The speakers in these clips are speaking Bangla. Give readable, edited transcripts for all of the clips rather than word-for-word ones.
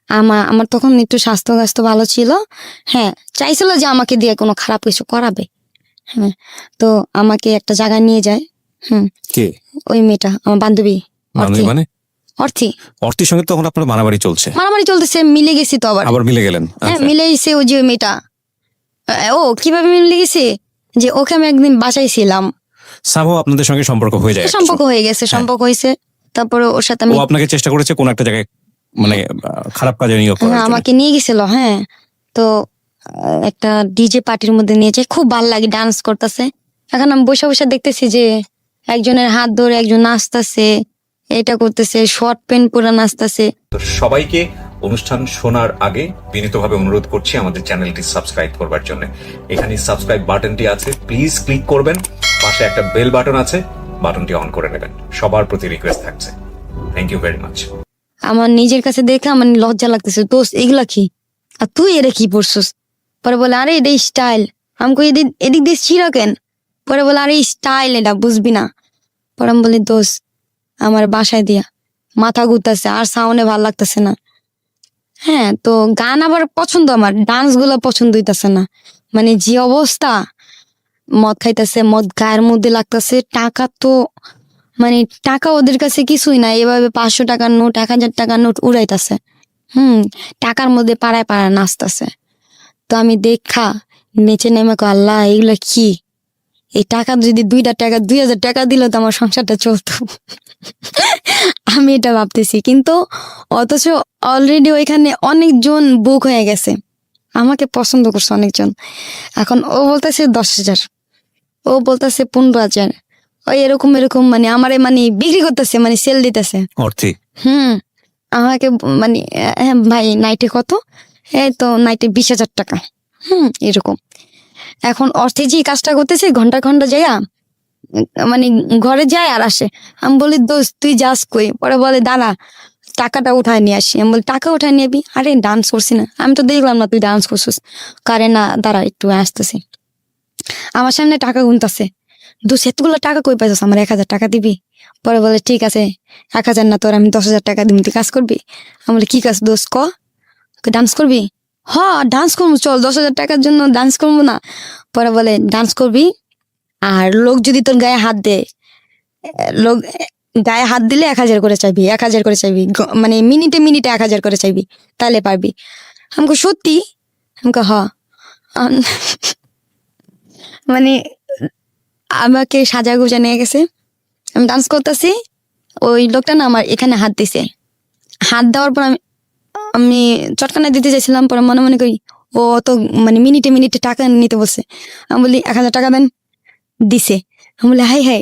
আমার তখন একটু স্বাস্থ্য ভালো ছিল। হ্যাঁ, চাইছিল যে আমাকে দিয়ে কোনো খারাপ কিছু করাবে। হ্যাঁ, তো আমাকে একটা জায়গায় নিয়ে যায়। কে? ওই মেয়েটা, আমার বান্ধবী। মানে অর্থী। অর্থীর সঙ্গে তখন আপনার মারামারি চলতেছে, মিলে গেছি তো আবার মিলে গেলেন? হ্যাঁ, মিলে গেছে। ওই যে মেয়েটা, ও কিভাবে মিলে গেছে যে ওকে আমি একদিন বাসাইছিলাম, সামহাও আপনাদের সঙ্গে সম্পর্ক হয়ে যায়, সম্পর্ক হয়ে গেছে, সম্পর্ক হয়েছে। তারপরে ওর সাথে ও আপনাকে চেষ্টা করেছে কোন একটা জায়গায় মানে খারাপ কাজে নিয়োগ করার জন্য। আমাকে নিয়ে গেছিল। হ্যাঁ, তো একটা ডিজে পার্টির মধ্যে নিয়ে যায়, খুব ভালো লাগে, ডান্স করতেছে। এখন আমি বসে বসে দেখতেছি যে একজনের হাত ধরে একজন নাচতেছে, এটা করতেছে, শর্ট প্যান্ট পরে নাচতেছে। তো সবাইকে অনুষ্ঠান শোনার আগে বিনীতভাবে অনুরোধ করছি আমাদের চ্যানেলটি সাবস্ক্রাইব করবার জন্য। এখানে সাবস্ক্রাইব বাটনটি আছে, প্লিজ ক্লিক করবেন। পাশে একটা বেল বাটন আছে, বাটনটি অন করে নেবেন। সবার প্রতি রিকোয়েস্ট থাকছে। Thank you very much. আমার নিজের কাছে দেখে আমার লজ্জা লাগতেছে, দোস্ত এগুলা কি, আর তুই এরা কি পড়ছিস? পরে বলে আরে এটা স্টাইল। আমাকে এদিক দিয়ে ছিঁড়া কেন? পরে বলে আরে স্টাইল, এটা বুঝবি না। পরে আমি বলি দোস্ত আমার বাসায় দিয়া মাথা ঘুরতেছে, আর সাউন্ডে ভালো লাগতেছে না। হ্যাঁ, তো গান আবার পছন্দ, আমার ডান্স গুলা পছন্দ হইতেছে না। মানে যে অবস্থা, মদ খাইতেছে, মদ গায়ের মধ্যে লাগতেছে, টাকা তো মানে টাকা ওদের কাছে কিছুই না। এভাবে 500 টাকার নোট, 1000 টাকার নোট উড়াইতেছে। টাকার মধ্যে পাড়ায় পাড়ায় নাচতেছে। তো আমি দেখা নিচে নেমে আল্লাহ এগুলা কি, এই টাকা যদি 2000 টাকা দিল তো আমার সংসারটা চলতো। আমি এটা ভাবতেছি, কিন্তু অথচ অলরেডি ওইখানে অনেকজন বুক হয়ে গেছে, আমাকে পছন্দ করছে অনেকজন। এখন ও বলতেছে 10,000, ও বলতেছে 15,000, ওই এরকম মানে আমারে মানে বিক্রি করতেছে, মানে সেল দিতেছে। অর্থী আমাকে মানে হ্যাঁ ভাই নাইটে কত? এই তো নাইটে 20,000 টাকা। এরকম। এখন অর্থে যে কাজটা করতেছে, ঘন্টা ঘন্টা যাইয়া মানে ঘরে যায় আর আসে। আমি বলি দোস্ত তুই যাস কই? পরে বলে দাঁড়া টাকাটা উঠায় নিয়ে আসি। আমি বলি টাকা উঠায় নিবি? আরে ডান্স করছি না, আমি তো দেখলাম না তুই ডান্স করছিস। কারে না, দাঁড়া একটু আসতেছি। আমার সামনে টাকা গুনতেছে। দোস্ত এতগুলো টাকা কই পাইছিস? আমার 1,000 টাকা দিবি? পরে বলে ঠিক আছে 1,000 না, তোর আমি 10,000 টাকা দিবি, তুই কাজ করবি? আমি বলি কি কাজ দোস্ত ক? ডান্স করবি? ডান্স করবো, চল 10,000 টাকার জন্য ডান্স করবো না? পরে বলে ডান্স করবি, আর লোক যদি তোর গায়ে হাত দেয়, লোক গায়ে হাত দিলে 1,000 করে চাইবি, 1,000 করে চাইবি, মানে মিনিটে মিনিটে 1,000 করে চাইবি, তাহলে পারবি। আমাকে সত্যি? আমাকে মানে আমাকে সাজা গুজা নিয়ে গেছে, আমি ডান্স করতেছি, ওই লোকটা না আমার এখানে হাত দিছে। হাত দেওয়ার পর আমি চটকানা দিতে চাইছিলাম, পরে মনে মনে করি ও তো মানে মিনিটে মিনিটে টাকা নিতে বলছে। আমি বলি 1,000 টাকা দেন, দিছে। আমি বলি হাই হাই,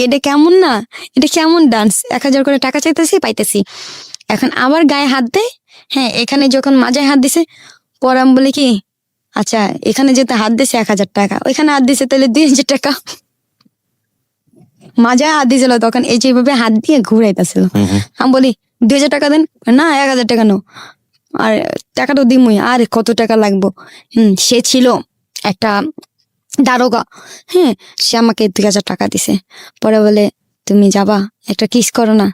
এটা কেমন না, এটা কেমন ডান্স, 1,000 করে টাকা চাইতেছি, পাইতেছি। এখন আবার গায়ে হাত দেয়। হ্যাঁ, এখানে যখন মাজায় হাত দিছে, পরে আমি বলি কি আচ্ছা এখানে যেতে হাত দিছে 1,000 টাকা, ওইখানে হাত দিছে তাহলে 2,000 টাকা। মাজায় হাত দিয়েছিল তখন, এই যেভাবে হাত দিয়ে ঘুরাইতেছিল। আমি বলি 2,000 টাকা দেন, না 1,000 টাকা নো, আর টাকাটা দিমই, আর কত টাকা লাগবো। সে ছিল একটা দারোগা। হ্যাঁ, সে আমাকে 2,000 টাকা দিছে। পরে বলে তুমি যাবা একটা কিস করো না।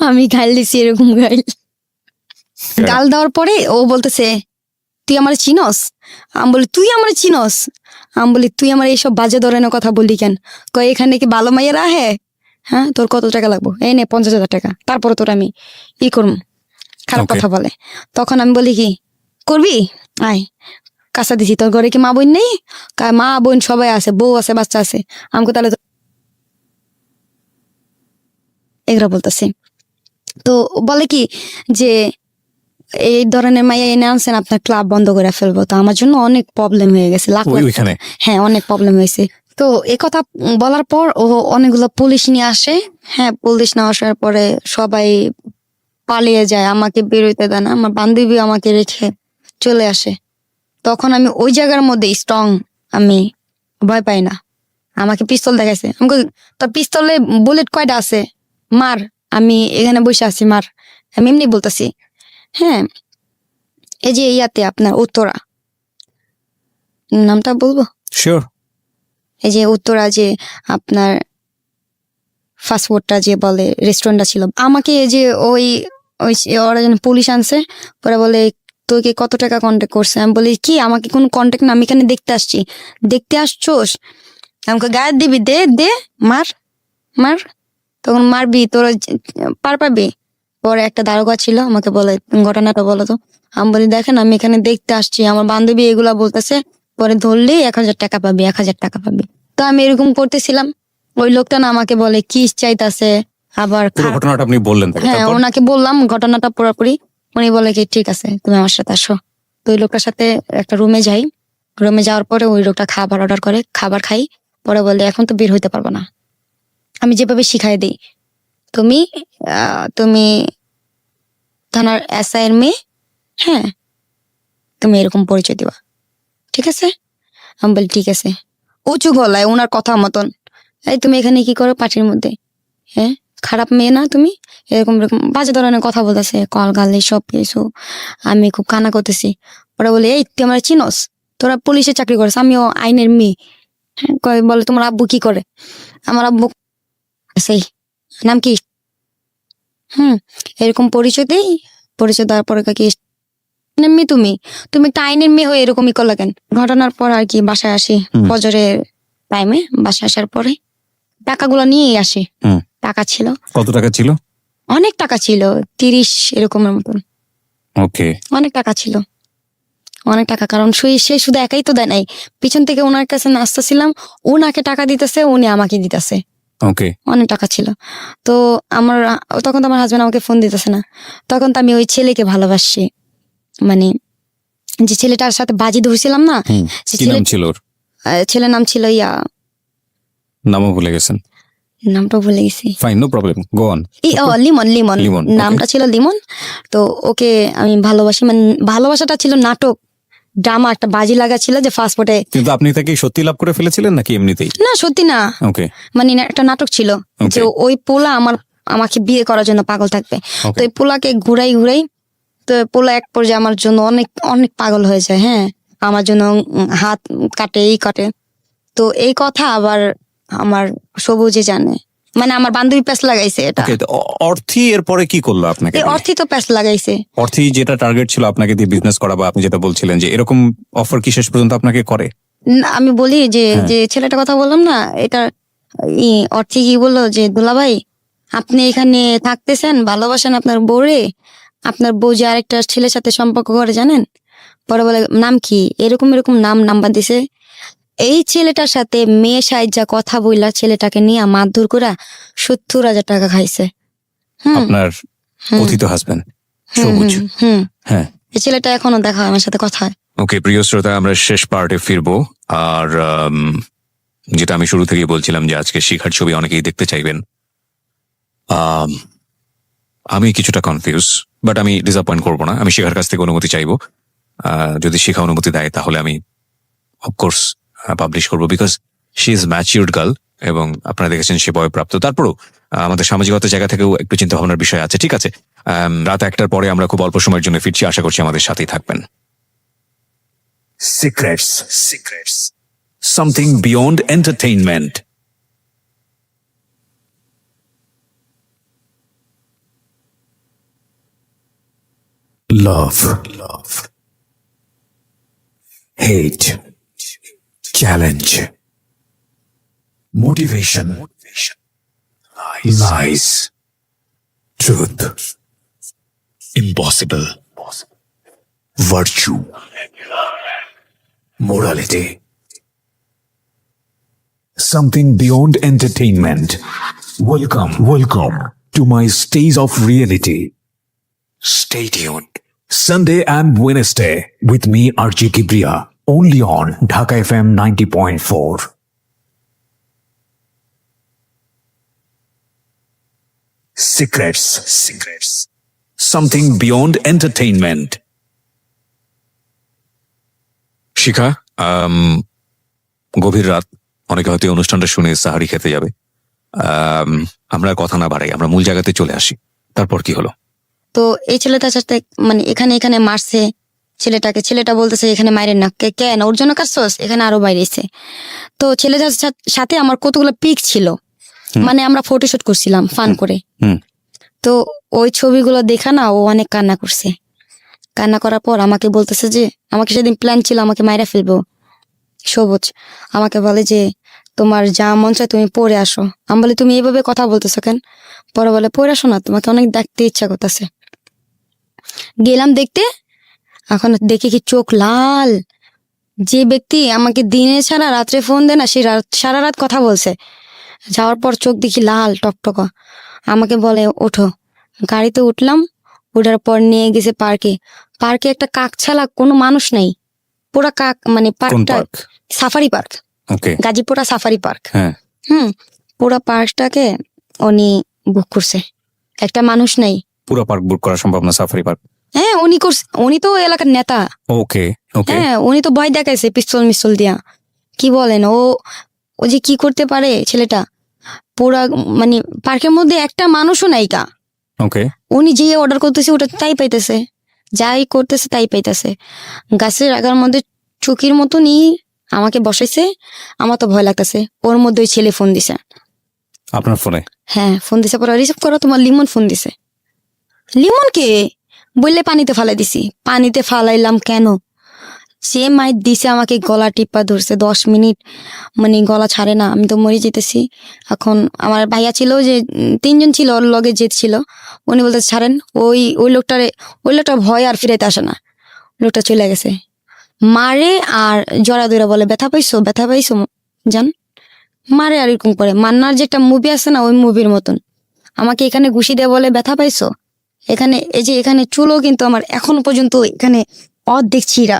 আমি গাল দিছি, এরকম গাল দেওয়ার পরে ও বলতেছে তুই আমার চিনস? আমি বলি তুই আমার চিনস? আমি বলি তুই আমার এইসব বাজে ধরনের কথা বললি কেন? কয় এখানে কি ভালো মাইয়েরা আহে? হ্যাঁ, তোর কত টাকা লাগবো? এই নে 50,000 টাকা, তারপরে তোর আমি ই করব। খারাপ কথা বলে। তখন আমি বলি কি করবি, আয় কাঁচা দিছি, তোর ঘরে কি মা বোন নেই? মা বোন সবাই আছে, বউ আছে, বাচ্চা আছে। আমাকে তাহলে এগুলো বলতেছে। তো বলে কি যে এই ধরনের মাইয়া এনে আনছেন, আপনার ক্লাব বন্ধ করে ফেলবো। তো আমার জন্য অনেক প্রবলেম হয়ে গেছে, হ্যাঁ অনেক প্রবলেম হয়েছে। তো এই কথা বলার পর ও অনেকগুলো পুলিশ নিয়ে আসে। হ্যাঁ, পুলিশ নিয়ে আসার পরে সবাই পালিয়ে যায়, আমাকে বেরোইতে দেয় না। আমার বান্ধবী আমাকে রেখে চলে আসে। তখন আমি ওই জায়গার মধ্যে স্ট্রং, আমি ভয় পাই না। আমাকে পিস্তল দেখাইছে, আমাকে তোর পিস্তলে বুলেট কয়টা আছে, মার, আমি এখানে বসে আছি, মার। আমি এমনি বলতেছি। হ্যাঁ, এই যে ইয়াতে আপনার উত্তরা, নামটা বলবো? শিওর। এই যে উত্তরা, যে আপনার ফাস্টফুডটা যে বলে রেস্টুরেন্টটা ছিল, আমাকে এই যে ওই ওই ওরা যেন পুলিশ আনছে, পরে বলে তোকে কত টাকা কন্ট্যাক্ট করছে। আমি বলি কি আমাকে কোনো কন্ট্যাক্ট না, আমি এখানে দেখতে আসছি। দেখতে আসছোস, আমাকে গায়ে দিবি, দে দে মার মার, তখন মারবি তোরা পার পাবি। পরে একটা দারোগা ছিল, আমাকে বলে ঘটনাটা বলো তো। আমি বলি দেখেন আমি এখানে দেখতে আসছি, আমার বান্ধবী এগুলা বলতেছে, পরে ধরলেই 1000 টাকা পাবি, 1000 টাকা পাবি। তো আমি এরকম করতেছিলাম, ওই লোকটা না আমাকে বলে কি চাইতাছে, আবার পুরো ঘটনাটা আপনি বললেন তাকে, হ্যাঁ তারপর? ওনাকে বললাম ঘটনাটা পুরোপুরি। উনি বলে কি ঠিক আছে তুমি আমার সাথে আসো। তো ওই লোকটার সাথে একটা রুমে যাই। রুমে যাওয়ার পরে ওই লোকটা খাবার অর্ডার করে, খাবার খাই। পরে বলে এখন তো বের হইতে পারবো না। আমি যেভাবে শিখাই দিই, তুমি তুমি থানার এসআই এর মেয়ে, হ্যাঁ তুমি এরকম পরিচয় দিবা, ঠিক আছে? আমি বলি ঠিক আছে। উঁচু গলায় ওনার কথা মতন, এই তুমি এখানে কি করো পার্টির মধ্যে, হ্যাঁ খারাপ মেয়ে না তুমি, এরকম এরকম বাজে ধরনের কথা বলতেছে, কল গালে সব কিছু। আমি খুব কান্না করতেছি। ওরা বলে এই তুই আমার চিনস, তোরা পুলিশে চাকরি করিস, আমিও আইনের মেয়ে। হ্যাঁ, বলে তোমার আব্বু কি করে? আমার আব্বু সেই নাম কি, এরকম পরিচয় দেই। পরিচয় দেওয়ার পরে কি মেয়ে তুমি, তুমি একটা আইনের মেয়ে হয়ে এরকমই করলা কেন? ঘটনার পর আর কি বাসায় আসি, ফজরের টাইমে বাসায় আসার পরে টাকাগুলো নিয়ে আসি। টাকা ছিল, কত টাকা ছিল? অনেক টাকা ছিল, 30 এরকমের মতন। ওকে, অনেক টাকা ছিল, অনেক টাকা। কারণ সে শুধু একাই তো দেয় নাই, পিছন থেকে ওনার কাছে নাচতেছিলাম, ওনাকে টাকা দিতেছে, উনি আমাকে দিতেছে। ওকে, অনেক টাকা ছিল। তো তখন তো আমার হাজবেন্ড আমাকে ফোন দিতেছে না। তখন তো আমি ওই ছেলেকে ভালোবাসি, মানে যে ছেলেটার সাথে বাজি ধরছিলাম না, সে কি নাম ছিল ওর? ছেলের নাম ছিল নামও ভুলে গেছেন? নামটা ভুলে গেছি। Fine, no problem, go on. Limon, Limon Limon, নামটা ছিল লিমন। তো ওকে আমি ভালোবাসি, মানে ভালোবাসাটা ছিল নাটক ড্রামা, একটা বাজি লাগা ছিল যে ফাস্টফুডে। কিন্তু আপনি তাকে সত্যি লাভ করে ফেলেছিলেন নাকি এমনিতেই? না সত্যি না, ওকে, মানে একটা নাটক ছিল যে ওই পোলা আমাকে বিয়ে করার জন্য পাগল থাকবে। তো ওই পোলাকে ঘুরাই ঘুরাই, তো পোলা এক পর্যায়ে আমার জন্য অনেক অনেক পাগল হয়ে যায়। হ্যাঁ, আমার জন্য হাত কাটে, এই কাটে। তো এই কথা আবার আমার সবুজে জানে, মানে আমার বান্ধবী প্যাস লাগাইছে এটা। অর্থী এরপরে কি করলো আপনাকে? অর্থই তো প্যাস লাগাইছে। অর্থী যেটা টার্গেট ছিল আপনাকে দিয়ে বিজনেস করা, বা আপনি যেটা বলছিলেন যে এরকম অফার কি শেষ পর্যন্ত আপনাকে করে? না, আমি বলি যে ছেলেটা কথা বললাম না, এটা অর্থী কি বললো যে দুলাভাই আপনি এখানে থাকতেছেন, ভালোবাসেন আপনার বউরে, আপনার বউ যে আরেকটা ছেলের সাথে সম্পর্ক করে জানেন? পরে বলে নাম কি, এরকম এরকম নাম্বার দিছে। এই ছেলেটার সাথে মেয়ে সাহায্যা কথা বইলা ছেলেটাকে নিয়ে মারধর করে 70,000 টাকা খাইছে। আপনার কথিত হাজবেন্ড সবুজ? হ্যাঁ, এই ছেলেটা এখনো দেখা হয়, আমার সাথে কথা হয়। ওকে প্রিয় শ্রোতা, আমরা শেষ পার্টে ফিরবো। আর যেটা আমি শুরু থেকেই বলছিলাম যে আজকে শিখার ছবি অনেকেই দেখতে চাইবেন। আমি কিছুটা কনফিউজ, বাট আমি ডিসঅ্যাপয়েন্ট করবো না। আমি শিখার কাছ থেকে অনুমতি চাইবো। যদি শিখা অনুমতি দেয় তাহলে আমি অফকোর্স পাবলিশ করবো, because she is matured girl এবং আপনারা দেখেছেন সে বয়প্রাপ্ত। তারপরেও আমাদের সামাজিকতার জায়গা থেকেও একটু চিন্তা ভাবনার বিষয় আছে। ঠিক আছে, রাত 1টার পরে আমরা খুব অল্প সময়ের জন্য ফিরছি, আশা করছি আমাদের সাথেই থাকবেন। Secrets. Something beyond entertainment. Love. Hate. Challenge. Motivation. Lies. Truth. Impossible. Virtue. Morality. Something beyond entertainment. Welcome to my stage of reality. Stay tuned. Sunday and Wednesday with me RJ Kibriya, only on Dhaka FM 90.4. Secrets. Something beyond entertainment. শিখা, গভীর রাত, অনেকে হয়তো এই অনুষ্ঠানটা শুনে সাহারি খেতে যাবে। আমরা কথা না বাড়াই, আমরা মূল জায়গাতে চলে আসি। তারপর কি হলো? তো এই ছেলেটার সাথে মানে এখানে মারছে ছেলেটাকে। ছেলেটা বলতেছে এখানে মাইরেন না, কেন ওর জন্য কাটছস, এখানে আরো বাইরেছে। তো ছেলেটার সাথে আমার কতগুলো পিক ছিল, মানে আমরা ফটোশুট করছিলাম ফান করে। তো ওই ছবিগুলো দেখা না ও অনেক কান্না করছে। কান্না করার পর আমাকে বলতেছে যে, আমাকে সেদিন প্ল্যান ছিল আমাকে মাইরা ফেলবো। সবুজ আমাকে বলে যে, তোমার যা মন চায় তুমি পড়ে আসো। আমি বলি, তুমি এইভাবে কথা বলতেছো কেন? পরে বলে, পড়ে আসো না, তোমাকে অনেক দেখতে ইচ্ছা করতেছে। গেলাম দেখতে, এখন দেখে কি চোখ লাল। যে ব্যক্তি আমাকে দিনে ছাড়া রাত্রে ফোন দেয় না, সে সারা রাত কথা বলছে। যাওয়ার পর চোখ দেখি লাল টকটকা। আমাকে বলে, ওঠো। গাড়িতে উঠলাম, ওঠার পর নিয়ে গেছে পার্কে। পার্কে একটা কাক ছাড়া কোনো মানুষ নাই, পুরা কাক, মানে কোন পার্কটা পার্ক? সাফারি পার্ক, ওকে, গাজীপুরা সাফারি পার্ক। হ্যাঁ। পুরা পার্কটাকে উনি বুক করছে, একটা মানুষ নাই। পুরো পার্ক বুক করা সম্ভব না, সাফারি পার্ক। হ্যাঁ উনি করছে, উনি তো এলাকার নেতা। ওকে ওকে, হ্যাঁ উনি তো ভয় দেখাইছে পিস্তল মিস্তল দিয়া। কি বলেন, ও যে কি করতে পারে ছেলেটা। পুরা মানে পার্কের মধ্যে একটা মানুষও নাই কা। ওকে। উনি যে অর্ডার করতেছে ওটা তাই পাইতেছে, যাই করতেছে তাই পাইতেছে। গাছের আগার মধ্যে চুকির মতনই আমাকে বসাইছে। আমার তো ভয় লাগতেছে। ওর মধ্যে ওই ছেলে ফোন দিছে। আপনার ফোনে? হ্যাঁ ফোন দিছে, পরে রিসিভ করো, তোমার লিমন ফোন দিছে। লিমন কে বললে পানিতে ফালাই দিছি। পানিতে ফালাইলাম কেন? সে মাইর দিছে আমাকে, গলা টিপা ধরছে 10 মিনিট, মানে গলা ছাড়ে না। আমি তো মরে যেতেছি। এখন আমার ভাইয়া ছিল যে 3জন ছিল ওর লগে যে ছিল, উনি বলতে ছাড়েন। ওই লোকটা ভয় আর ফিরাইতে আসে না। লোকটা চলে গেছে। মারে আর জড়া দইরা বলে, ব্যথা পাইছো ব্যথা পাইছো জান। মারে আর এরকম করে। মান্নার যে একটা মুভি আছে না, ওই মুভির মতন আমাকে এখানে ঘুষি দিয়ে বলে, ব্যথা পাইছো। এখানে এই যে এখানে চুলও কিন্তু আমার এখনো পর্যন্ত এখানে অর্ধেক ছিঁড়া,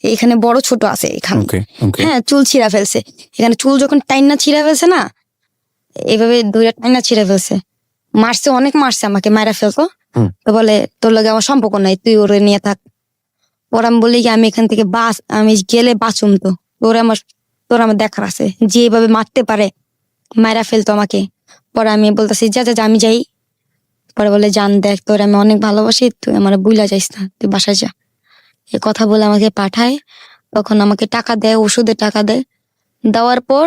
এখানে বড় ছোট আছে এখানে। ওকে ওকে। হ্যাঁ চুল ছিঁড়া ফেলছে এখানে। চুল যখন টাইনা ছিঁড়া ফেলছে না, এইভাবে দুইটা টাইনা ছিঁড়া ফেলছে। মারছে, অনেক মারছে আমাকে, মারা ফেলতো। হুম। তো বলে, তোর লগে আমার সম্পর্ক নাই, তুই ওরে নিয়ে থাক। ওর আমি বলি কি, আমি এখান থেকে আমি গেলে বাঁচুম তো, তোর আমার দেখার আছে। যে এইভাবে মারতে পারে, মারা ফেলতো আমাকে। পরে আমি বলতেছি, যা যা যা, আমি যাই। পরে বলে, জান দেখ, তোর আমি অনেক ভালোবাসি, তুই আমার বুইলা যাইস না, তুই বাসায় যা। এ কথা বলে আমাকে পাঠায়। তখন আমাকে টাকা দেয়, ওষুধের টাকা দেয়। দেওয়ার পর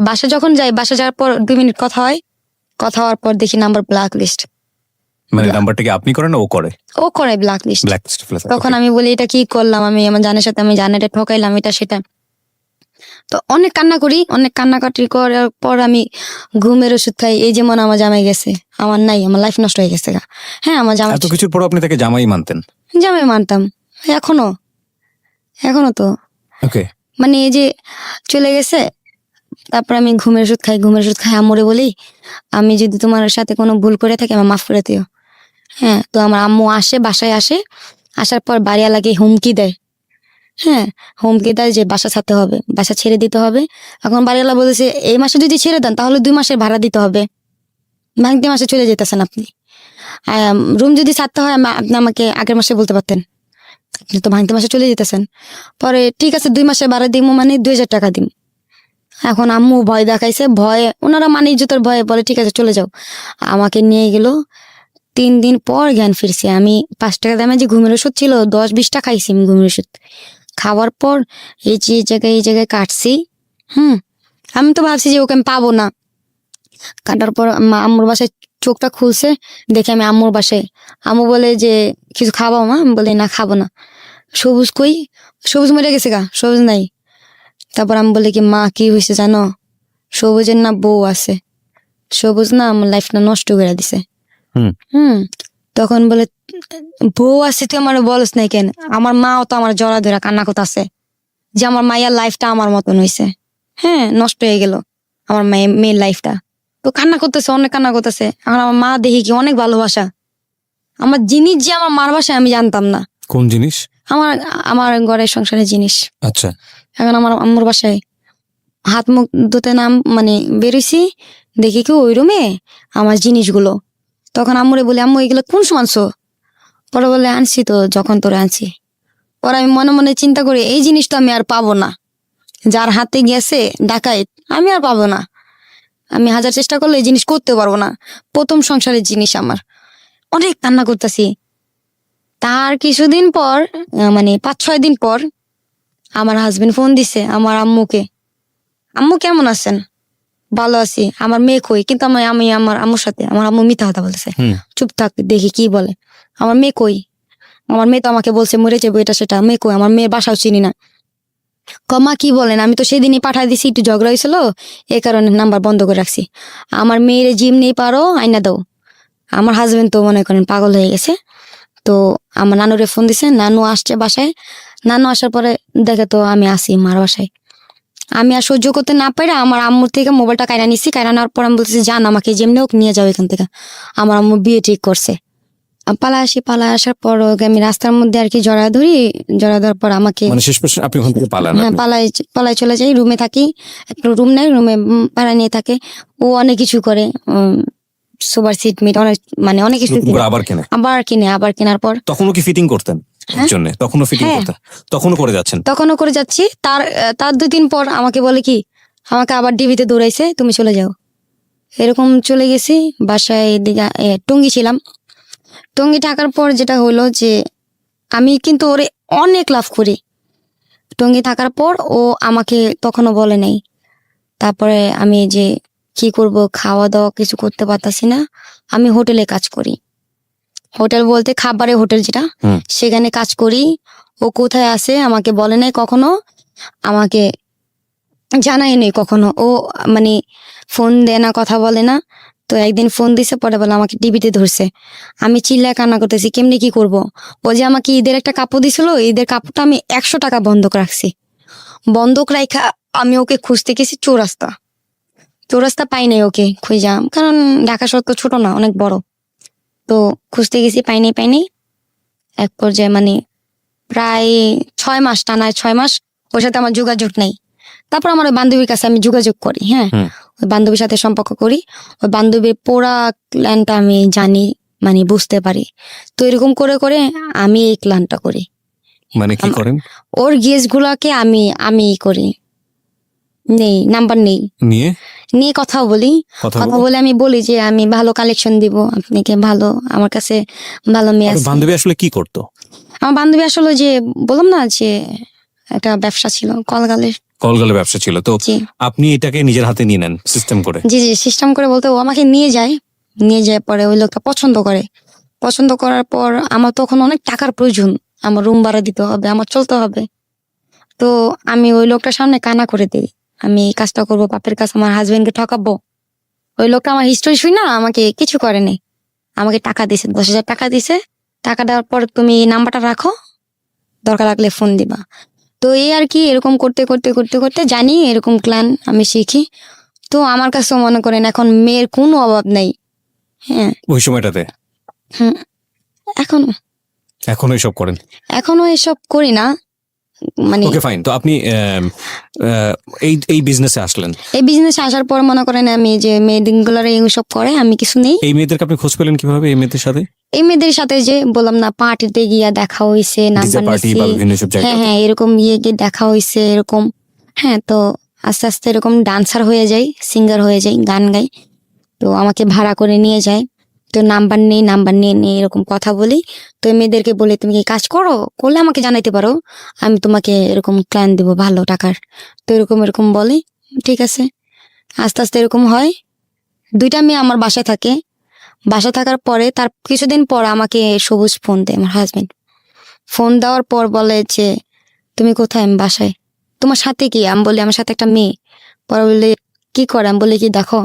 বাসা যখন যাই, বাসা যাওয়ার পর 2 মিনিট কথা হয়। কথা হওয়ার পর দেখি নাম্বার ব্ল্যাক লিস্ট। মানে নাম্বারটা কি আপনি করেন না ও করে? ও করে ব্ল্যাক লিস্ট। Black list. তখন আমি বলি, এটা কি করলাম আমি আমার জানের সাথে, আমি জানেটা ঠকাইলাম, এটা সেটা। তো অনেক কান্না করি, অনেক কান্নাকাটি করার পর আমি ঘুমের ওষুধ খাই। এই যেমন আমার জামাই গেছে, আমার নাই, আমার লাইফ নষ্ট হয়ে গেছে গা। হ্যাঁ আমার জামাই, এত কিছুর পর আপনি তাকে জামাই মানতেন? জামাই মানতাম এখনো তো। ওকে। মানে এই যে চলে গেছে, তারপর আমি ঘুমের ওষুধ খাই। আম্মুরে বলি, আমি যদি তোমার সাথে কোনো ভুল করে থাকি আমার মাফ করে দিও। হ্যাঁ তো আমার আম্মু আসে, বাসায় আসে। আসার পর বাড়িওয়ালাকে হুমকি দেয়। হ্যাঁ হুমকি দেয় যে বাসা ছাড়তে হবে, বাসা ছেড়ে দিতে হবে। এখন বাড়িওয়ালা বলেছে, এই মাসে যদি ছেড়ে দেন তাহলে 2 মাসের ভাড়া দিতে হবে। ভাঙতি মাসে চলে যেতেছেন আপনি। রুম যদি ছাড়তে হয় আপনি আমাকে আগের মাসে বলতে পারতেন, আপনি তো ভাঙতি মাসে চলে যেতেছেন। পরে ঠিক আছে 2 মাসের ভাড়া দিব, মানে 2000 টাকা দিম। এখন আম্মু ভয় দেখাইছে, ভয়ে ওনারা মানে ইজ্জতের ভয়ে বলে, ঠিক আছে চলে যাও। আমাকে নিয়ে গেল। 3 দিন পর জ্ঞান ফিরছে। আমি 5 টাকা দামে যে ঘুমের ওষুধ ছিল 10-20টা খাইছি আমি ঘুমের ওষুধ। খাওয়ার পর এই জায়গায় কাটছি। আমি তো ভাবছি যে ওকে আমি পাবো না। কাটার পর আম্মুর বাসায় চোখটা খুলছে, দেখে আমি আম্মুর বাসায়। আম্মু বলে যে, কিছু খাবো মা? আমি বলি, না খাবো না। সবুজ কই? সবুজ মরে গেছে গা, সবুজ নাই। তারপর আমি বলি কি, মা কি হয়েছে জানো? সবুজের না বউ আছে। সবুজ না আমার লাইফটা নষ্ট করে দিছে। তখন বলে, বউ আছে তুই আমার বলস নাই কেন? আমার মাও তো আমার জড়া ধরা কান্না করতেছে যে আমার মায়ের লাইফটা আমার মতন হয়েছে। হ্যাঁ নষ্ট হয়ে গেল আমার মেয়ের লাইফটা। তো কান্না করতেছে, অনেক কান্না করতেছে। এখন আমার মা দেখি কি অনেক ভালোবাসা। আমার জিনিস যে আমার মার বাসায় আমি জানতাম না। কোন জিনিস? আমার ঘরের সংসারের জিনিস। আচ্ছা। এখন আমার আম্মুর বাসায় হাত মুখ ধুতে মানে বেরোইছি, দেখি কি ওই রুমে আমার জিনিসগুলো। তখন আম্মুরে বলি, আম্মু এগুলো কোন মানছো? পরে বলে, আনছি তো যখন তোরে আনছি। পরে আমি মনে মনে চিন্তা করি, এই জিনিস তো আমি আর পাবো না। যার হাতে গেছে ডাকাইত, আমি আর পাবো না। আমি 1000 চেষ্টা করলে এই জিনিস করতে পারবো না। প্রথম সংসারের জিনিস আমার। অনেক কান্না করতেছি। তার কিছুদিন পর, মানে 5-6 দিন পর আমার হাজবেন্ড ফোন দিছে আমার আম্মুকে, আম্মু কেমন আছেন? ভালো আছি, আমার মেয়ে কই, কিন্তু আমি আমি আমার আম্মুর সাথে, আমার আম্মু মিথ্যা কথা বলতেছে। হুম। চুপ থাক, দেখি কি বলে। আমার মেয়ে কই, আমার মেয়ে তো আমাকে বলছে মরে যাবো, এটা সেটা। মেয়ে কই, আমার মেয়ের বাসাও চিনি না। কমা কি বলেন, আমি তো সেদিনই পাঠাই দিছি, একটু ঝগড়া হয়েছিল, এই কারণে নাম্বার বন্ধ করে রাখছি। আমার মেয়ের জিম নেই পারো, আইনা দাও। আমার হাজবেন্ড তো মনে করেন পাগল হয়ে গেছে। তো আমার নানুরে ফোন দিছে, নানু আসছে বাসায়। নানু আসার পরে দেখে তো আমি আসি মার বাসায়। আমি আর সহ্য করতে না পারে আমার আম্মুর থেকে মোবাইলটা কাইরা নিছি। কাইরা নেওয়ার পর আমি বলতেছি, যান আমাকে যেমনি হোক নিয়ে যাও এখান থেকে। আমার আম্মু বিয়ে ঠিক করছে। আমি পালা আসার পর ওকে আমি রাস্তার মধ্যে আর কি জড়া ধরি। জড়া ধরার পর আমাকে মানে শেষ পর্যন্ত আপনি ওখান থেকে পালান? হ্যাঁ, পালাই চলে যাই। রুমে থাকি, একটা রুম নেই, রুমে ভাড়া নিয়ে থাকে। ও অনেক কিছু করে, সুপার সিট মিট অনেক, মানে অনেক কিছু নতুন করে আবার কেনে? আবার কেনার পর তখনও কি ফিটিং করতেন জন্য? তখনও ফিটিং হ্যাঁ। করতেন? তখনও করে যাচ্ছেন? তখনও করে যাচ্ছি। তার 2 দিন পর আমাকে বলে কি, আমাকে আবার ডিবিতে দৌড়াইছে, তুমি চলে যাও। এরকম চলে গেছি বাসায়। এদিকে টঙ্গী ছিলাম। টঙ্গী থাকার পর যেটা হলো যে আমি কিন্তু ওরে অনেক লাভ করি। টঙ্গী থাকার পর ও আমাকে তখনও বলে নাই। তারপরে আমি যে কি করব, খাওয়া দাওয়া কিছু করতে পারতাছি না। আমি হোটেলে কাজ করি। হোটেল বলতে খাবারের হোটেল যেটা, হুম। সেখানে কাজ করি। ও কোথায় আছে আমাকে বলে নাই কখনো, আমাকে জানাই নেই কখনো। ও মানে ফোন দেয় না, কথা বলে না। তো একদিন ফোন দিছে, পরে বলে আমাকে টিভিতে ধরছে। আমি চিল্লায় কান্না করতেছি, কেমনি কি করব। ও যে আমাকে ঈদের একটা কাপড় দিছিল, ঈদের কাপড়টা আমি 100 টাকা বন্ধক রাখছি। বন্ধক রাখা আমি ওকে খুঁজতে গেছি চৌরাস্তা পাই নাই ওকে খুঁজা, কারণ ঢাকা শহর তো ছোট না, অনেক বড়। তো খুঁজতে গেছি, পাইনি। এক পর্যায়ে মানে প্রায় 6 মাস, টানা 6 মাস ওর সাথে আমার যোগাযোগ নাই। তারপর আমার ওই বান্ধবীর কাছে আমি যোগাযোগ করি। হ্যাঁ, হুম। ওই বান্ধবীর সাথে সম্পর্ক করি। ওই বান্ধবীর পুরা প্ল্যানটা আমি জানি, মানে বুঝতে পারি। তো এরকম করে করে আমি এই প্ল্যানটা করি। মানে কি করেন? ওর গেস গুলাকে আমি করি, নাম্বার নেই, নিয়ে কথা বলি। কথা কথা বলে? বলে আমি বলি যে আমি ভালো কালেকশন দিব আপনাকে, ভালো আমার কাছে ভালো মেয়ে আপনার আছে। বান্ধবী আসলে কি করতো? আমার বান্ধবী আসলে যে বললাম না যে একটা ব্যবসা ছিল, কলগালের। কলগালে ব্যবসা ছিল। তো জি আপনি এটাকে নিজের হাতে নিয়ে নেন সিস্টেম করে? জি সিস্টেম করে বলতে ও আমাকে নিয়ে যায় পরে ওই লোকটা পছন্দ করার পর আমার তখন অনেক টাকার প্রয়োজন, আমার রুম ভাড়া দিতে হবে, আমার চলতে হবে। তো আমি ওই লোকটার সামনে কানা করে দিই, আমি এই কাজটা করবো, বাপের কাছে আমার হাজবেন্ডকে ঠকাবো। ওই লোকটা আমার হিস্টোরি শুই না, আমাকে কিছু করেনি। আমাকে টাকা দিছে, 10,000 টাকা দিছে। টাকা দেওয়ার পর তুমি নাম্বারটা রাখো, দরকার লাগলে ফোন দিবা। তো এই আর কি, এরকম করতে করতে করতে করতে জানি এরকম প্ল্যান আমি শিখি। তো আমার কাছে মনে করেন এখন মেয়ের কোনো অভাব নাই। হ্যাঁ, ওই সময়টাতে? হুম, এখনো এসব করেন? এখনো এসব করি না, মানে ওকে ফাইন। তো আপনি এই বিজনেসে আসলেন। এই বিজনেসে আসার পর মনে করেন আমি যে মেয়েদিনগুলোর এইসব করে, আমি কিছু নেই। এই মেয়েদেরকে আপনি খোঁজ পেলেন কিভাবে? এই মেয়েদের সাথে এই মেয়েদের সাথে যে বললাম না, পার্টিতে গিয়া দেখা হইছে, নাম্বার পার্টি নিছি। বা বিভিন্ন সব হ্যাঁ জায়গায়? হ্যাঁ, এরকম গিয়ে দেখা হইছে এরকম। হ্যাঁ, তো আস্তে আস্তে এরকম ডান্সার হয়ে যাই, সিঙ্গার হয়ে যাই, গান গাই। তো আমাকে ভাড়া করে নিয়ে যায়। তো নাম্বার নিয়ে এরকম কথা বলি। তো এই মেয়েদেরকে বলে, তুমি কি কাজ করলে আমাকে জানাইতে পারো, আমি তোমাকে এরকম ক্লায়েন্ট দিব ভালো টাকার। তো এরকম বলে, ঠিক আছে। আস্তে আস্তে এরকম হয়। 2টা মেয়ে আমার বাসায় থাকে। বাসা থাকার পরে তার কিছুদিন পর আমাকে সবুজ ফোন দেয়, আমার হাজবেন্ড। ফোন দেওয়ার পর বলে যে তুমি কোথায়? আমি বাসায়। তোমার সাথে কি? আমি বলি আমার সাথে একটা মেয়ে। পরে বলে কি করে? আমি বলি কি, দেখো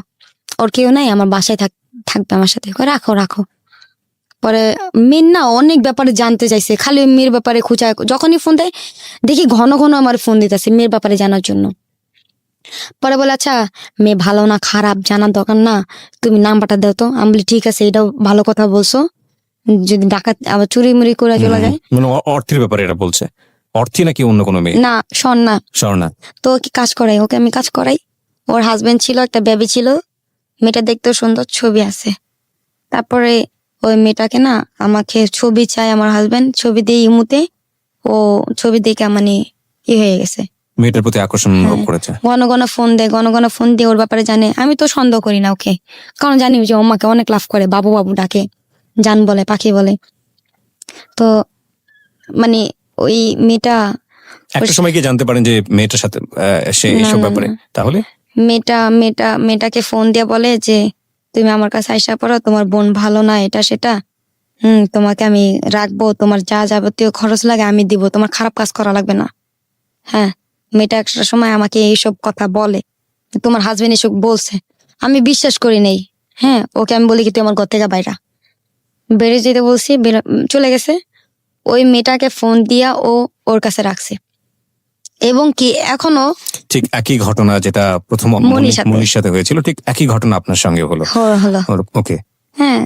ওর কেউ নাই, আমার বাসায় থাকবে আমার সাথে। কয়, রাখো। পরে মেয়ের না অনেক ব্যাপারে জানতে চাইছে, খালি ওই মেয়ের ব্যাপারে খুঁচায়। যখনই ফোন দেয় দেখি ঘন ঘন আমার ফোন দিতেছে মেয়ের ব্যাপারে জানার জন্য। পরে বলে, আচ্ছা মেয়ে ভালো না খারাপ জানার দরকার না, তুমি নাম্বারটা দাও তো। আমি বলি ঠিক আছে, এটাও ভালো কথা বলছো, যদি ডাকাত আবার চুরি মুড়ি করে চলে যায়। মানে অর্থের ব্যাপারে এটা বলছে? অর্থী নাকি অন্য কোনো মেয়ে? না, শোন না। স্বর্ণা। তো কি কাজ করাই, ওকে আমি কাজ করাই। ওর হাজবেন্ড ছিল, একটা বেবি ছিল, মেয়েটা দেখতেও সুন্দর, ছবি আছে। তারপরে ওই মেয়েটাকে না আমাকে ছবি চাই আমার হাজবেন্ড, ছবি দিয়ে ইমুতে। ও ছবি দেখে মানে হয়ে গেছে, মেয়েটার প্রতি আকর্ষণ অনুভব করেছে। ঘন ঘন ফোন দিয়ে ওর ব্যাপারে জানে। আমি তো সন্দেহ করি না ওকে, কারণ জানি যে ওমাকে অনেক লাভ করে, বাবু ডাকে, জান বলে, পাখি বলে। তো মানে ওই মেয়েটা একটা সময় কি জানতে পারেন যে মেয়েটার সাথে সে না, এসব না, ব্যাপারে? না। তাহলে মেয়েটাকে ফোন দিয়ে বলে যে তুমি আমার কাছে আইসা পড়ো, তোমার বোন ভালো না, এটা সেটা, তোমাকে আমি রাখবো, তোমার যা যাবতীয় খরচ লাগে আমি দিব, তোমার খারাপ কাজ করা লাগবে না। হ্যাঁ, মেয়েটা একটা সময় আমাকে এইসব কথা বলে, তোমার হাজবেন্ড এসব বলছে, আমি বিশ্বাস করি নেই। হ্যাঁ, ওকে আমি বলি কি তুই আমার ঘর থেকে বাইরা, বেড়ে যেতে বলছি, চলে গেছে। ওই মেয়েটাকে ফোন দিয়া ওর কাছে রাখছে, এবং কি এখনো ঠিক একই ঘটনা যেটা প্রথম মনির সাথে হয়েছিল, ঠিক একই ঘটনা আপনার সঙ্গে হলো। হলো। ওকে। হ্যাঁ,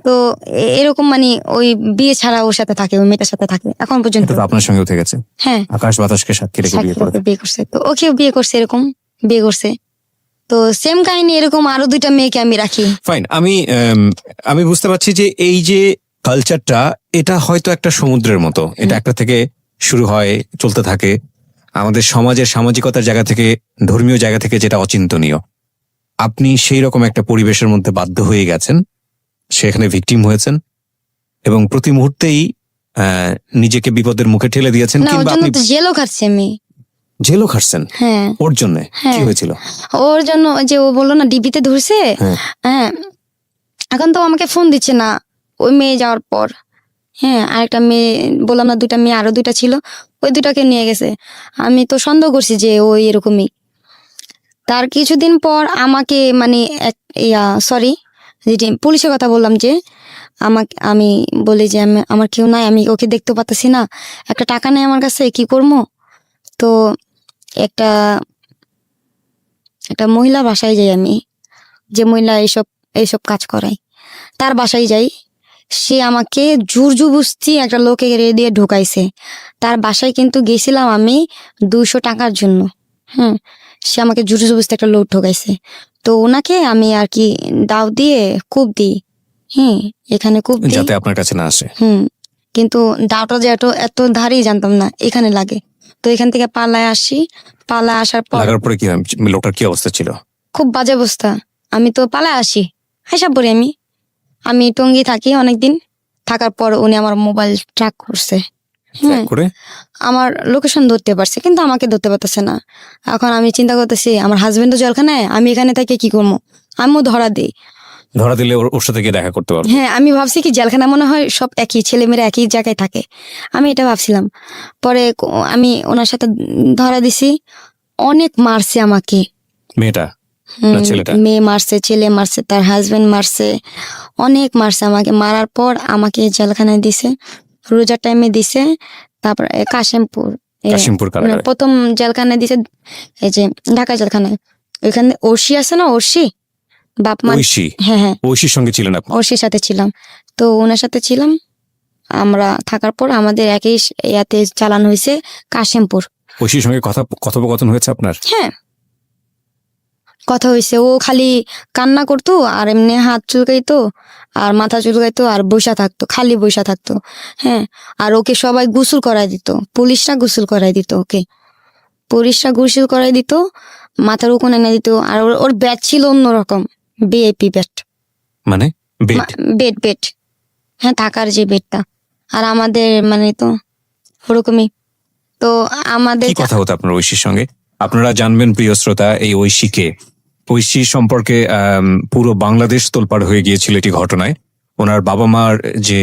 তো এরকম মানে ওই বিয়ে ছাড়া ওর সাথে থাকে, ওই মেয়েটার সাথে থাকে এখন পর্যন্ত। এটা তো আপনার সঙ্গে হতে গেছে। হ্যাঁ, আকাশ বাতাসকে সাক্ষী রেখে বিয়ে করে। বিয়ে করছে, তো ওকেও বিয়ে করছে, এরকম বিয়ে করছে। তো সেম কাহিনী এরকম আরো 2টা মেয়েকে আমি রাখি। ফাইন, আমি বুঝতে পারছি যে এই যে কালচারটা, এটা হয়তো একটা সমুদ্রের মতো, এটা একটা থেকে শুরু হয়, চলতে থাকে। আমাদের সমাজের সামাজিকতার জায়গা থেকে, ধর্মীয় জায়গা থেকে যেটা অচিন্তনীয়, আপনি সেই রকম একটা পরিবেশের মধ্যে বাধ্য হয়ে গেছেন, সেখানে ভিকটিম হয়েছেন এবং প্রতি মুহূর্তেই নিজেকে বিপদের মুখে ঠেলে দিয়েছেন, না, ওর কিংবা জন্য আপনি তো জেলও খাচ্ছি আমি। জেলও খাটছেন হ্যাঁ, ওর জন্য। কি হ্যাঁ। হয়েছিল? ওর জন্য ওই যে ও বললো না ডিবিতে ধরছে। হ্যাঁ। হ্যাঁ, এখন তো আমাকে ফোন দিচ্ছে না ওই মেয়ে যাওয়ার পর। হ্যাঁ, আরেকটা মেয়ে বললাম না, 2টা মেয়ে, আরো 2টা ছিল, ওই 2টাকে নিয়ে গেছে। আমি তো সন্দেহ করছি যে ওই এরকমই। তার কিছুদিন পর আমাকে মানে সরি, পুলিশের কথা বললাম, যে আমি বলি যে আমার কেউ নাই, আমি ওকে দেখতে পাচ্ছি না, একটা টাকা নেই আমার কাছে, কি করবো? তো একটা মহিলা বাসায় যাই আমি, যে মহিলা এইসব কাজ করায়, তার বাসায় যাই। সে আমাকে জোরজবস্তি একটা লোকে দিয়ে ঢুকাইছে। তার বাসায় কিন্তু গেছিলাম আমি 200 টাকার জন্য। সে আমাকে জোরজবস্তি একটা লোক ঢুকাইছে। তো ওনাকে আমি আর কি দাও দিয়ে কূপ দিই। এখানে কূপ দিই যাতে আপনার কাছে না আসে। কিন্তু দাওটা যে এত ধারি জানতাম না, এখানে লাগে। তো এখান থেকে পালায় আসি, পালায় আসার পর লাগার পরে কি লোকটার কি অবস্থা ছিল? খুব বাজে অবস্থা। আমি তো পালায় আসি, হিসাব করি আমি টঙ্গী থাকি অনেকদিন, থাকার পর উনি আমার মোবাইল ট্র্যাক করছে। করে আমার লোকেশন ধরতে পারছে, কিন্তু আমাকে ধরতে পারতেছে না। এখন আমি চিন্তা করতেছি, আমার হাজবেন্ড তো জেলখানায়, আমি এখানে থেকে কি করবো? আমিও ধরা দিই। ধরা দিলে ওর সাথে গিয়ে দেখা করতে পারবো। হ্যাঁ, আমি ভাবছি কি জেলখানা মনে হয় সব একই, ছেলেমেয়েরা একই জায়গায় থাকে, আমি এটা ভাবছিলাম। পরে আমি ওনার সাথে ধরা দিছি, অনেক মারছে আমাকে। মেয়েটা না ছেলেটা? মেয়ে মারছে, ছেলে মারছে, তার হাজবেন্ড মারছে, অনেক মারছে আমাকে। মারার পর আমাকে জেলখানায় দিছে, রোজার টাইমে দিছে। তারপরে কাশিমপুর কারাগারে। প্রথম জেলখানায় দিছে, এই যে ঢাকা জেলখানায়। ওইখানে ওরশি আছে না, ওরশি বাপ মা। ঐশী? হ্যাঁ, ঐশীর সঙ্গে ছিলেন আপনি? ওরশির সাথে ছিলাম। তো ওনার সাথে ছিলাম আমরা, থাকার পর আমাদের একই ইয়াতে চালানো হয়েছে কাশিমপুর। ঐশীর সঙ্গে কথোপকথন হয়েছে আপনার? হ্যাঁ, কথা হয়েছে। ও খালি কান্না করতো, আর এমনি হাত চুলকাইতো, আর মাথা চুলকাইতো, আর বসা থাকতো, খালি বসা থাকতো। হ্যাঁ, আর ওকে সবাই গোসল করাই দিত, পুলিশরা গোসল করাই দিত, মাথার উকুন এনে দিত। আর ওর ব্যাট ছিল অন্যরকম, ভিআইপি ব্যাট, মানে বেড। হ্যাঁ, থাকার যে বেডটা। আর আমাদের মানে তো ওরকমই। তো আমাদের কি কথা হতো আপনার ঐশীর সঙ্গে? আপনারা জানবেন প্রিয় শ্রোতা, এই ঐশী সম্পর্কে পুরো বাংলাদেশ তোলপাড় হয়ে গিয়েছিল এটি ঘটনায়। ওনার বাবা মার যে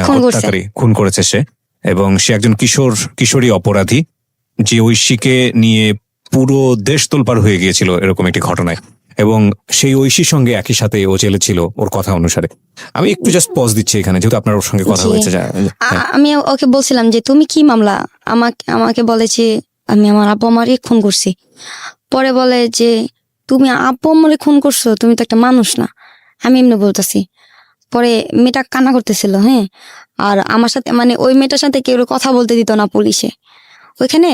হত্যাকারী, খুন করেছে সে, এবং সে একজন কিশোরী অপরাধী, যে ঐশীকে নিয়ে পুরো দেশ তোলপাড় হয়ে গিয়েছিল এরকম একটি ঘটনায়। এবং সেই ঐশীর সঙ্গে একই সাথে ও জেলে ছিল ওর কথা অনুসারে। আমি একটু জাস্ট পজ দিচ্ছি এখানে, যেহেতু আপনার ওর সঙ্গে কথা হয়েছে। আমি ওকে বলছিলাম যে তুমি কি মামলা, আমাকে বলেছে আমি আমার আব্বু আমারে খুন করছি। পরে বলে যে তুমি আব্বু আমারে খুন করছো, তুমি তো একটা মানুষ না। আমি এমনি বলতেছি। পরে মেয়েটা কান্না করতেছিল। হ্যাঁ, আর আমার সাথে মানে ওই মেয়েটার সাথে কেউ কথা বলতে দিত না পুলিশে। ওইখানে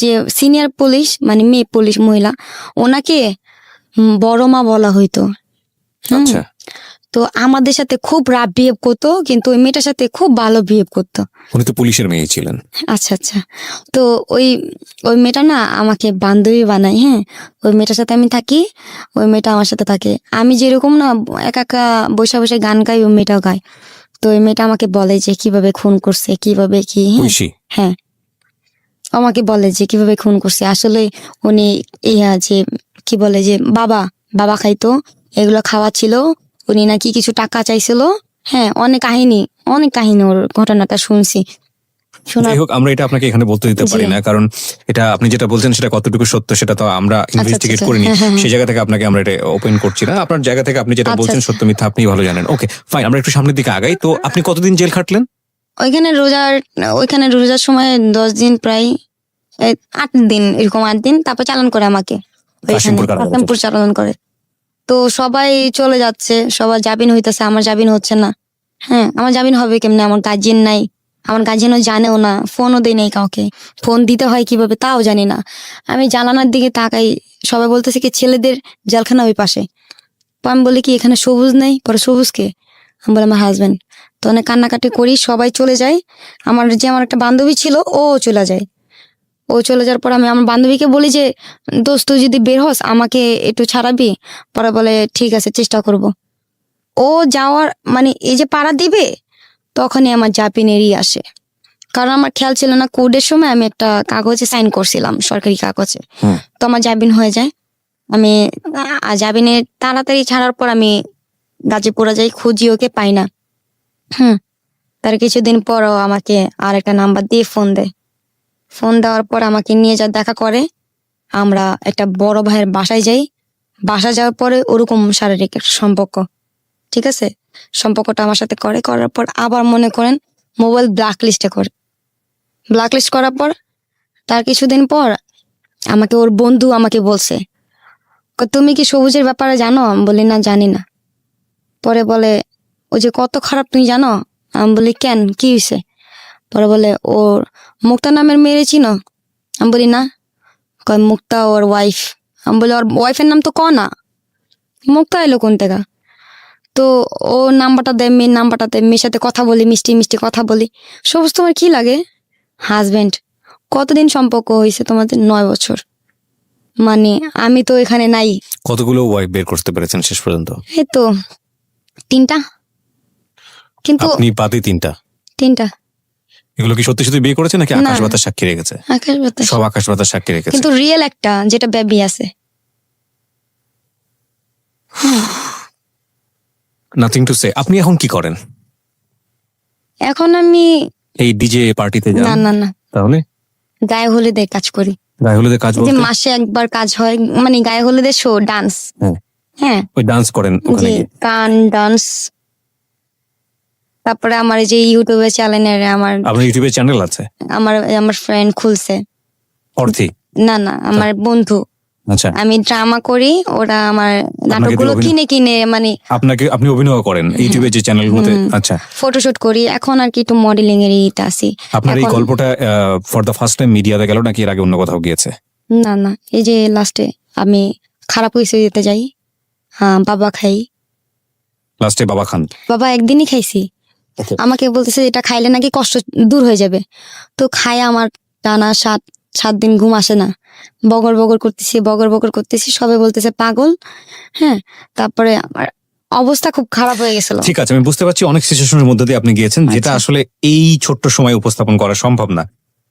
যে সিনিয়র পুলিশ, মানে মেয়ে পুলিশ মহিলা, ওনাকে বড় মা বলা হইতো। আচ্ছা। তো আমাদের সাথে খুব রাফ বিহেভ করতো, কিন্তু ওই মেয়েটার সাথে খুব ভালো বিহেভ করতো। উনি তো পুলিশের মেয়ে ছিলেন। আচ্ছা। তো ওই মেয়েটা না আমাকে বান্ধবী বানায়। হ্যাঁ, ওই মেয়েটার সাথে আমি থাকি, ওই মেয়েটা আমার সাথে থাকে। আমি যেরকম না একা বসে বসে গান গাই, ওই মেয়েটাও গায়। তো ওই মেয়েটা আমাকে বলে যে কিভাবে খুন করছে, কিভাবে কি। হ্যাঁ, আমাকে বলে যে কিভাবে খুন করছে। আসলে উনি যে কি বলে যে বাবা বাবা খাইতো, এগুলো খাওয়াচ্ছিল, উনি নাকি কিছু টাকা চাইছিল। হ্যাঁ, অনেক কাহিনী ওর ঘটনাটা শুনছি। শোনার যাই হোক, আমরা এটা আপনাকে এখানে বলতে দিতে পারি জি। না, কারণ এটা আপনি যেটা বলছেন সেটা কতটুকু সত্য সেটা তো আমরা ইনভেস্টিগেট আচ্ছা, করিনি। হ্যাঁ, হ্যাঁ, হ্যাঁ। সেই জায়গা থেকে আপনাকে আমরা এটা ওপেন করছি না। আপনার জায়গা থেকে আপনি যেটা আচ্ছা, বলছেন আচ্ছা। সত্য মিথ্যা আপনি ভালো জানেন। ওকে ফাইন, আমরা একটু সামনের দিকে আগাই। তো আপনি কতদিন জেল খাটলেন? ওইখানে রোজার সময় 10 দিন, প্রায় 8 দিন, এরকম 8 দিন। তারপর চালান করে আমাকে ওইখানে, কাশিমপুর কারাগারে। কাশিমপুর চালান করে। তো সবাই চলে যাচ্ছে, সবার জামিন হইতেছে, আমার জামিন হচ্ছে না। হ্যাঁ, আমার জামিন হবে কেমনে? আমার গার্জিয়ান নাই, আমার গার্জিয়ানও জানেও না, ফোনও দেয় নাই কাউকে। ফোন দিতে হয় কিভাবে তাও জানি না। আমি জানালার দিকে তাকাই, সবাই বলতেছে কি ছেলেদের জেলখানা ওই পাশে। তো আমি বলি কি এখানে সবুজ নেই? পরে সবুজ কে? আমি বলে আমার হাজবেন্ড। তো অনেক কান্নাকাটি করি, সবাই চলে যায়। আমার একটা বান্ধবী ছিল, ও চলে যায়। ও চলে যাওয়ার পর আমি আমার বান্ধবীকে বলি যে দোস্ত তুই যদি বের হস আমাকে একটু ছাড়াবি। পরে বলে ঠিক আছে, চেষ্টা করব। ও যাওয়ার মানে এই যে পাড়া দিবে, তখনই আমার জাপিনেরই আসে। কারণ আমার খেয়াল ছিল না, কোর্টের সময় আমি একটা কাগজে সাইন করছিলাম, সরকারি কাগজে। হুম। তো আমার জামিন হয়ে যায়। আমি জামিনে তাড়াতাড়ি ছাড়ার পর আমি গাজীপুরে যাই, খুঁজি, ওকে পাই না। তার কিছুদিন পরও আমাকে আর একটা নাম্বার দিয়ে ফোন দেয়। ফোন দেওয়ার পর আমাকে নিয়ে যা দেখা করে। আমরা একটা বড় ভাইয়ের বাসায় যাই। বাসা যাওয়ার পরে ওরকম শারীরিক একটা সম্পর্ক, ঠিক আছে, সম্পর্কটা আমার সাথে করার পর আবার মনে করেন মোবাইল ব্ল্যাকলিস্টে করে। ব্ল্যাকলিস্ট করার পর তার কিছুদিন পর আমাকে ওর বন্ধু আমাকে বলছে, তুমি কি সবুজের ব্যাপারে জানো? আমি বলি না, জানি না। পরে বলে ও যে কত খারাপ তুমি জানো? আমি বলি কেন, কি হয়েছে? পরে বলে ওর মুক্তা নামের মেয়ে চিনো? আমি বলি না। কয় মুক্তা ওর ওয়াইফ। আমি বলি ওর ওয়াইফের নাম তো ক না, মুক্তা এলো কোন থেকে? তো ও নাম্বারটা দেয়, মেয়ের নাম্বারটা দেয়, মেয়ের সাথে কথা বলি, মিষ্টি মিষ্টি কথা বলি। সবুজ তোমার কি লাগে? হাজবেন্ড। কতদিন সম্পর্ক হয়েছে তোমাদের? 9 বছর। মানে আমি তো এখানে নাই। কতগুলো ওয়াইফ বের করতে পেরেছেন শেষ পর্যন্ত? এই তো 3টা, কিন্তু আপনি বাদে 3টা। 3টা এগুলো কি সত্যি সত্যি বিয়ে করেছে নাকি না। আকাশ বাতাস সাক্ষী রেখেছে? আকাশ বাতাস। সব আকাশ বাতাস সাক্ষী রেখেছে। কিন্তু রিয়েল একটা যেটা বেবি আছে। Nothing to say. আপনি এখন কি করেন? এখন আমি এই ডিজে পার্টিতে না যান? না না তাহলে গায়ে হলুদে কাজ করি। গায়ে হলুদের কাজ যে বলতে? মাসে একবার কাজ হয়, মানে গায়ে হলুদের শো, ডান্স। হ্যাঁ, হ্যাঁ, ওই ডান্স করেন ওখানে জি, গিয়ে? গান, ডান্স। তারপরে আমার এই যে ইউটিউবে চ্যানেলের আপনার ইউটিউবে চ্যানেল আছে? আমার ফ্রেন্ড খুলছে। অর্থী? না না, আমার বন্ধু। আচ্ছা, আমি ড্রামা করি, ওরা আমার নাটকগুলো অভিনয়- কিনে মানে আপনি অভিনয় করেন ইউটিউবে যে চ্যানেলগুলোতে? আচ্ছা, ফটোশুট করি। এখন আর কি একটু মডেলিং এর ইতে আছি। আপনার এই এখন- গল্পটা ফর দ্য ফার্স্ট টাইম মিডিয়াতে গেল নাকি এর আগে অন্য কোথাও গিয়েছে? না না, এই যে লাস্টে আমি খারাপ হয়েছে দিতে যাই, বাবা খাই। লাস্টে বাবা খান? বাবা একদিনই খাইছি। Okay. আমাকে বলতেছে এটা খাইলে নাকি কষ্ট দূর হয়ে যাবে। তো খাই আমার টানা 7 দিন ঘুম আসে না। বগর বগর করতেছি, সবাই বলতেছে পাগল। হ্যাঁ, তারপরে আমার অবস্থা খুব খারাপ হয়ে গেছিল। ঠিক আছে, আমি বুঝতে পারছি অনেক সিচুয়েশনের মধ্যে দিয়ে আপনি গিয়েছেন, যেটা আচ্ছা। আসলে এই ছোট্ট সময় উপস্থাপন করা সম্ভব না।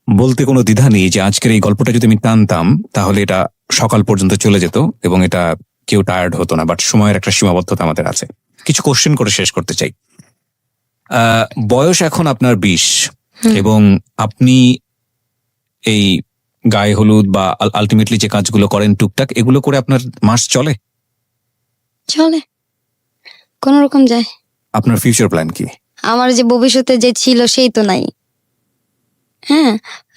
বলতে কোনো দ্বিধা নেই যে আজকের এই গল্পটা যদি আমি টানতাম তাহলে এটা সকাল পর্যন্ত চলে যেত এবং এটা কেউ টায়ার্ড হতো না। বাট সময়ের একটা সীমাবদ্ধতা আমাদের আছে। কিছু কোশ্চেন করে শেষ করতে চাই। বয়স এখন আপনার 20 এবং আপনি এই গায়ে হলুদ বা আলটিমেটলি যে কাজগুলো করেন টুকটাক, এগুলো করে আপনার মাস চলে? চলে, কোন রকম যায়। আপনার ফিউচার প্ল্যান কি? আমার যে ভবিষ্যতে যে ছিল সেই তো নাই। হ্যাঁ,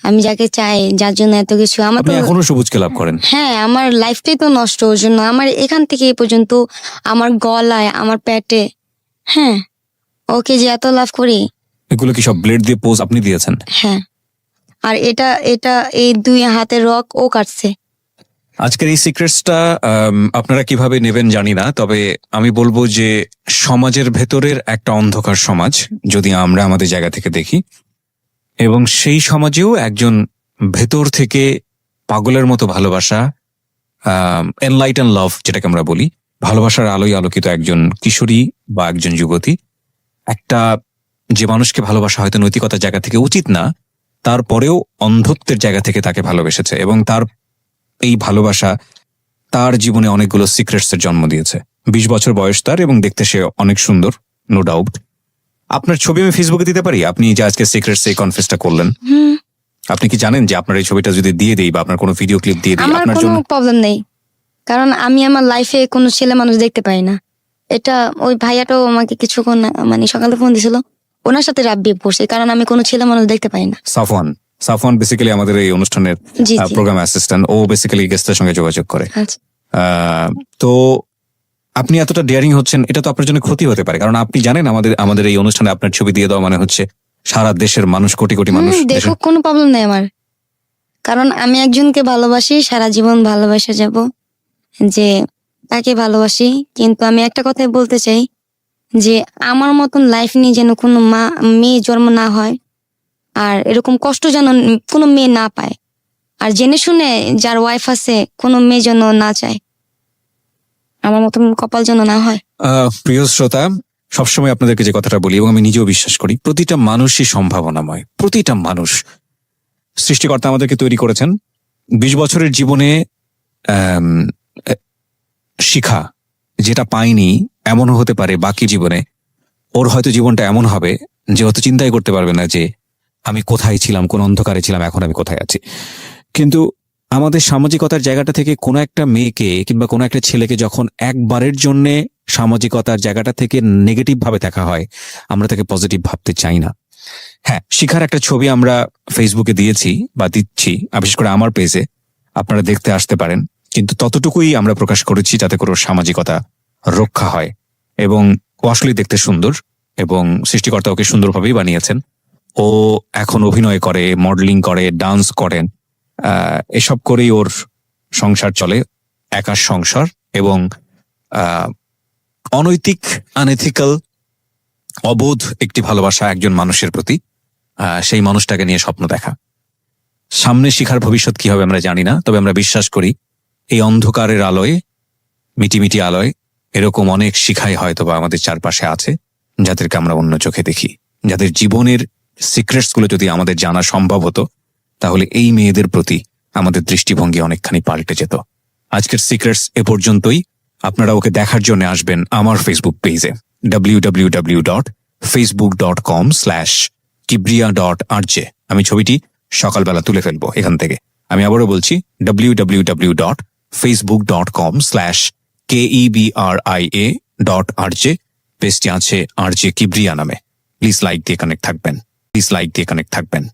আমি যাকে চাই, যার জন্য এত কিছু, আমার তো আপনি এখনো সবুজকে লাভ করেন? হ্যাঁ, আমার লাইফটাই তো নষ্ট ওর জন্য। আমার এখান থেকে এই পর্যন্ত, আমার গলায়, আমার পেটে, হ্যাঁ, ওকে যে এত লাভ করি। এগুলো কি সব ব্লেড দিয়ে পোজ আপনি দিয়েছেন? হ্যাঁ, আর এটা এটা এই 2 হাতের রক ও কাটছে। আজকের এই সিক্রেটসটা আপনারা কিভাবে নেবেন জানি না, তবে আমি বলবো যে সমাজের ভেতরের একটা অন্ধকার সমাজ যদি আমরা আমাদের জায়গা থেকে দেখি, এবং সেই সমাজেও একজন ভেতর থেকে পাগলের মতো ভালোবাসা, এনলাইটেন লাভ যেটাকে আমরা বলি, ভালোবাসার আলোয় আলোকিত একজন কিশোরী বা একজন যুবতী, একটা যে মানুষকে ভালোবাসা হয়তো নৈতিকতার জায়গা থেকে উচিত না, তারপরেও অন্ধত্বের জায়গা থেকে তাকে ভালোবেসেছে এবং তার এই ভালোবাসা তার জীবনে অনেকগুলো সিক্রেটস এর জন্ম দিয়েছে। 20 বছর বয়স তার, এবং দেখতে সে অনেক সুন্দর, নো ডাউট। আপনার ছবি আমি ফেসবুকে দিতে পারি? আপনি যে আজকে সিক্রেটস এই কনফেসটা করলেন, আপনি কি জানেন যে আপনার এই ছবিটা যদি দিয়ে দেই বা আপনার কোনো ভিডিও ক্লিপ দিয়ে দিই, আমার আপনার কোনো জন্য প্রবলেম নেই, কারণ আমি আমার লাইফে কোনো ছেলে মানুষ দেখতে পাই না। এটা ওই ভাইয়াটাও আমাকে কিছুক্ষণ মানে সকালে ফোন দিছিল, ওনার সাথে রাব্বি পড়ছে, কারণ আমি কোনো ছেলে মানুষ দেখতে পাই না। সাফওয়ান বেসিক্যালি আমাদের এই অনুষ্ঠানের জি, জি। Programme assistant. ও বেসিক্যালি গেস্টের সঙ্গে যোগাযোগ করে। আচ্ছা। তো আপনি এতটা ডেয়ারিং হচ্ছেন, এটা তো আপনার জন্য ক্ষতি হতে পারে, কারণ আপনি জানেন আমাদের এই অনুষ্ঠানে আপনার ছবি দিয়ে দেওয়া মানে হচ্ছে সারা দেশের মানুষ, কোটি কোটি মানুষ দেখো, কোনো প্রবলেম নেই আমার, কারণ আমি একজনকে ভালোবাসি, সারা জীবন ভালোবাসা যাব, যে তাকে ভালোবাসি। কিন্তু আমি একটা কথাই বলতে চাই, যে আমার মতন লাইফ নিয়ে যেন কোনো মেয়ে জন্ম না হয়, আর এরকম কষ্ট যেন কোনো মেয়ে না পায়, আর জেনে শুনে যার ওয়াইফ আছে কোনো মেয়ে যেন না চায়, আমার মতন কপাল যেন না হয়। প্রিয় শ্রোতা, সবসময় আপনাদেরকে যে কথাটা বলি এবং আমি নিজেও বিশ্বাস করি, প্রতিটা মানুষই সম্ভাবনাময়। প্রতিটা মানুষ, সৃষ্টিকর্তা আমাদেরকে তৈরি করেছেন। 20 বছরের জীবনে শিখা যেটা পাইনি, এমনও হতে পারে বাকি জীবনে ওর হয়তো জীবনটা এমন হবে যে অত চিন্তাই করতে পারবে না যে আমি কোথায় ছিলাম, কোন অন্ধকারে ছিলাম, এখন আমি কোথায় আছি। কিন্তু আমাদের সামাজিকতার জায়গাটা থেকে কোনো একটা মেয়েকে কিংবা কোনো একটা ছেলেকে যখন একবারের জন্য সামাজিকতার জায়গাটা থেকে নেগেটিভ ভাবে দেখা হয়, আমরা তাকে পজিটিভ ভাবতে চাই না। হ্যাঁ, শিখার একটা ছবি আমরা ফেসবুকে দিয়েছি বা দিচ্ছি, বিশেষ করে আমার পেজে, আপনারা দেখতে আসতে পারেন, কিন্তু ততটুকুই আমরা প্রকাশ করেছি যাতে করে ওর সামাজিকতা রক্ষা হয়। এবং ও আসলেই দেখতে সুন্দর, এবং সৃষ্টিকর্তা ওকে সুন্দরভাবেই বানিয়েছেন। ও এখন অভিনয় করে, মডেলিং করে, ডান্স করেন, এসব করেই ওর সংসার চলে, একার সংসার। এবং অনৈতিক, আনএথিক্যাল, অবোধ একটি ভালোবাসা একজন মানুষের প্রতি, সেই মানুষটাকে নিয়ে স্বপ্ন দেখা। সামনে শিখার ভবিষ্যৎ কি হবে আমরা জানি না, তবে আমরা বিশ্বাস করি এই অন্ধকারের আলোয়, মিটিমিটি আলোয়, এরকম অনেক শিখাই হয়তো বা আমাদের চারপাশে আছে, যাদেরকে আমরা অন্য চোখে দেখি, যাদের জীবনের সিক্রেটস গুলো যদি আমাদের জানা সম্ভব হতো, তাহলে এই মেয়েদের প্রতি আমাদের দৃষ্টিভঙ্গি অনেকখানি পাল্টে যেত। আজকের সিক্রেটস এ পর্যন্তই। আপনারা ওকে দেখার জন্য আসবেন আমার ফেসবুক পেজে www.facebook.com/kibriya.rj। আমি ছবিটি সকালবেলা তুলে ফেলবো এখান থেকে। আমি আবারও বলছি, www.facebook.com/KEBRIA.RJ। পেজটি আছে RJ কিবরিয়া নামে। প্লিজ লাইক দিয়ে কানেক্ট থাকবেন।